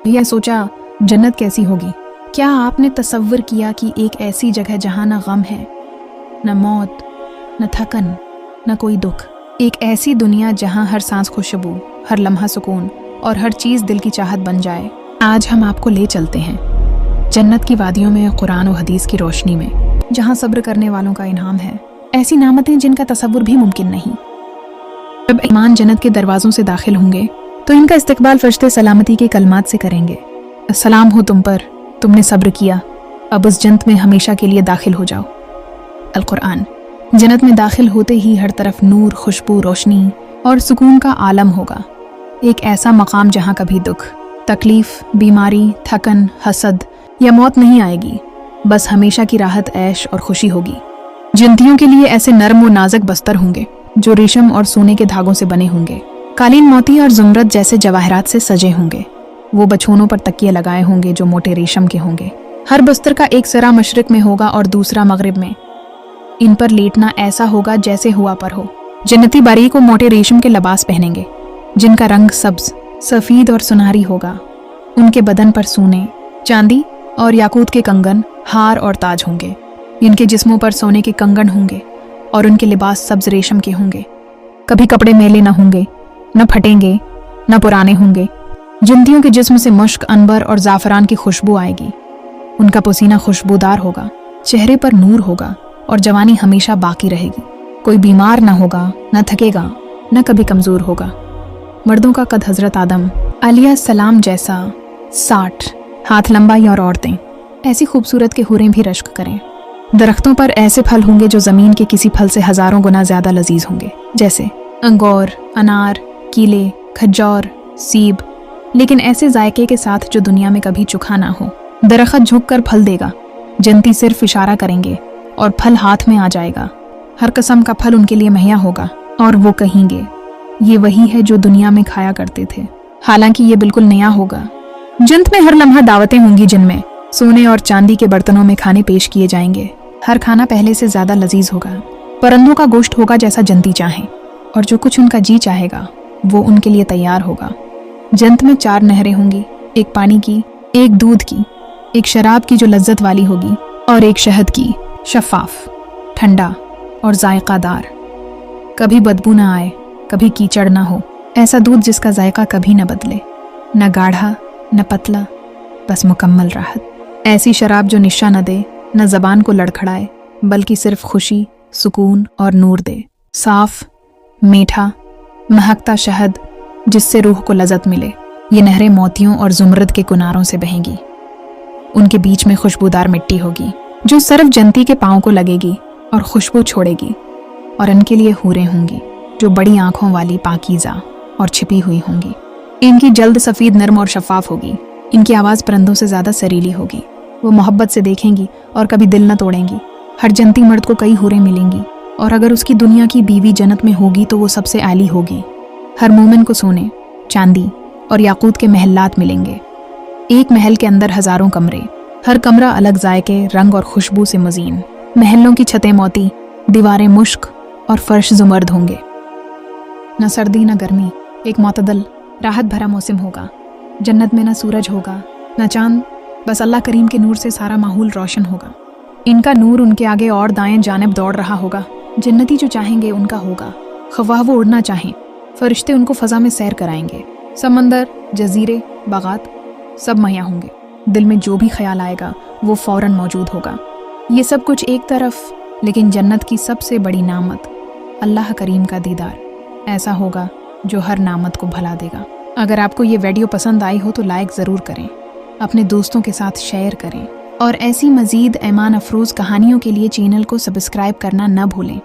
भैया सोचा जन्नत कैसी होगी। क्या आपने तसव्वुर किया कि एक ऐसी जगह जहाँ न गम है, न मौत, न थकन, न कोई दुख। एक ऐसी दुनिया जहाँ हर सांस खुशबू, हर लम्हा सुकून और हर चीज़ दिल की चाहत बन जाए। आज हम आपको ले चलते हैं जन्नत की वादियों में, कुरान और हदीस की रोशनी में, जहाँ सब्र करने वालों का इनाम है। ऐसी नामतें जिनका तसव्वुर भी मुमकिन नहीं। जब ईमान जन्नत के दरवाज़ों से दाखिल होंगे तो इनका इस्तकबाल फरिश्ते सलामती के कलमात से करेंगे। अस्सलाम हो तुम पर, तुमने सब्र किया, अब उस जन्नत में हमेशा के लिए दाखिल हो जाओ। अल कुरान। जन्नत में दाखिल होते ही हर तरफ नूर, खुशबू, रोशनी और सुकून का आलम होगा। एक ऐसा मकाम जहाँ कभी दुख, तकलीफ, बीमारी, थकन, हसद या मौत नहीं आएगी। बस हमेशा की राहत, ऐश और खुशी होगी। जन्नतियों के लिए ऐसे नरम और नाजुक बस्तर होंगे जो रेशम और सोने के धागों से बने होंगे। कालीन मोती और ज़ुमरद जैसे जवाहरात से सजे होंगे। वो बछोनों पर तकिए लगाए होंगे जो मोटे रेशम के होंगे। हर बस्तर का एक सिरा मशरिक में होगा और दूसरा मगरिब में। इन पर लेटना ऐसा होगा जैसे हुआ पर हो। जन्नती बारीक और मोटे रेशम के लिबास पहनेंगे जिनका रंग सब्ज, सफ़ेद और सुनहरी होगा। उनके बदन पर सोने, चांदी और याकूत के कंगन, हार और ताज होंगे। इनके जिस्मों पर सोने के कंगन होंगे और उनके लिबास सब्ज रेशम के होंगे। कभी कपड़े मैले न होंगे, न फटेंगे, न पुराने होंगे। जन्नतियों के जिस्म से मुश्क, अनबर और ज़ाफ़रान की खुशबू आएगी। उनका पसीना खुशबूदार होगा, चेहरे पर नूर होगा और जवानी हमेशा बाकी रहेगी। कोई बीमार न होगा, न थकेगा, न कभी कमज़ोर होगा। मर्दों का कद हज़रत आदम अलैहिस्सलाम जैसा 60 हाथ लंबाई और औरतें ऐसी खूबसूरत के हुरें भी रश्क करें। दरख्तों पर ऐसे फल होंगे जो ज़मीन के किसी फल से हज़ारों गुना ज़्यादा लजीज होंगे, जैसे अंगूर, अनार, कीले, खजूर, सीब, लेकिन ऐसे जायके के साथ जो दुनिया में कभी चुखा ना हो। दरख्त झुककर फल देगा, जन्नती सिर्फ इशारा करेंगे और फल हाथ में आ जाएगा। हर किस्म का फल उनके लिए मुहैया होगा और वो कहेंगे ये वही है जो दुनिया में खाया करते थे। हालांकि ये बिल्कुल नया होगा। जन्नत में हर लम्हा दावतें होंगी जिनमें सोने और चांदी के बर्तनों में खाने पेश किए जाएंगे। हर खाना पहले से ज़्यादा लजीज होगा। परिंदों का गोश्त होगा जैसा जन्नती चाहें और जो कुछ उनका जी चाहेगा वो उनके लिए तैयार होगा। जन्नत में 4 नहरें होंगी, एक पानी की, एक दूध की, एक शराब की जो लज्जत वाली होगी और एक शहद की, शफाफ, ठंडा और जायकादार। कभी बदबू ना आए, कभी कीचड़ ना हो। ऐसा दूध जिसका जायका कभी न बदले, न गाढ़ा न पतला, बस मुकम्मल राहत। ऐसी शराब जो निशा न दे, न ज़बान को लड़खड़ाए, बल्कि सिर्फ खुशी, सुकून और नूर दे। साफ, मीठा, महकता शहद जिससे रूह को लज़्ज़त मिले। ये नहरें मोतियों और ज़ुमरद के किनारों से बहेंगी। उनके बीच में खुशबूदार मिट्टी होगी जो सिर्फ जन्नती के पाँव को लगेगी और खुशबू छोड़ेगी। और इनके लिए हूरें होंगी जो बड़ी आँखों वाली, पाकीज़ा और छिपी हुई होंगी। इनकी जल्द सफ़ेद, नरम और शफाफ होगी। इनकी आवाज़ परिंदों से ज़्यादा सरीली होगी। वो मोहब्बत से देखेंगी और कभी दिल न तोड़ेंगी। हर जन्नती मर्द को कई हूरें मिलेंगी और अगर उसकी दुनिया की बीवी जन्नत में होगी तो वो सबसे आली होगी। हर मोमिन को सोने, चांदी और याकूत के महलात मिलेंगे। एक महल के अंदर हज़ारों कमरे, हर कमरा अलग जायके, रंग और खुशबू से मज़ीन। महलों की छतें मोती, दीवारें मुश्क और फर्श ज़ुमर्द होंगे। न सर्दी न गर्मी, एक मोतदल राहत भरा मौसम होगा। जन्नत में न सूरज होगा न चांद, बस अल्लाह करीम के नूर से सारा माहौल रोशन होगा। इनका नूर उनके आगे और दाएं जानिब दौड़ रहा होगा। जन्नती जो चाहेंगे उनका होगा, ख्वाह वो उड़ना चाहें। फरिश्ते उनको फ़ज़ा में सैर कराएंगे। समंदर, जजीरे, बागात सब मुहैया होंगे। दिल में जो भी ख्याल आएगा वो फ़ौरन मौजूद होगा। ये सब कुछ एक तरफ, लेकिन जन्नत की सबसे बड़ी नामत अल्लाह करीम का दीदार ऐसा होगा जो हर नामत को भला देगा। अगर आपको ये वीडियो पसंद आई हो तो लाइक ज़रूर करें, अपने दोस्तों के साथ शेयर करें और ऐसी मज़ीद ईमान अफरोज़ कहानियों के लिए चैनल को सब्सक्राइब करना न भूलें।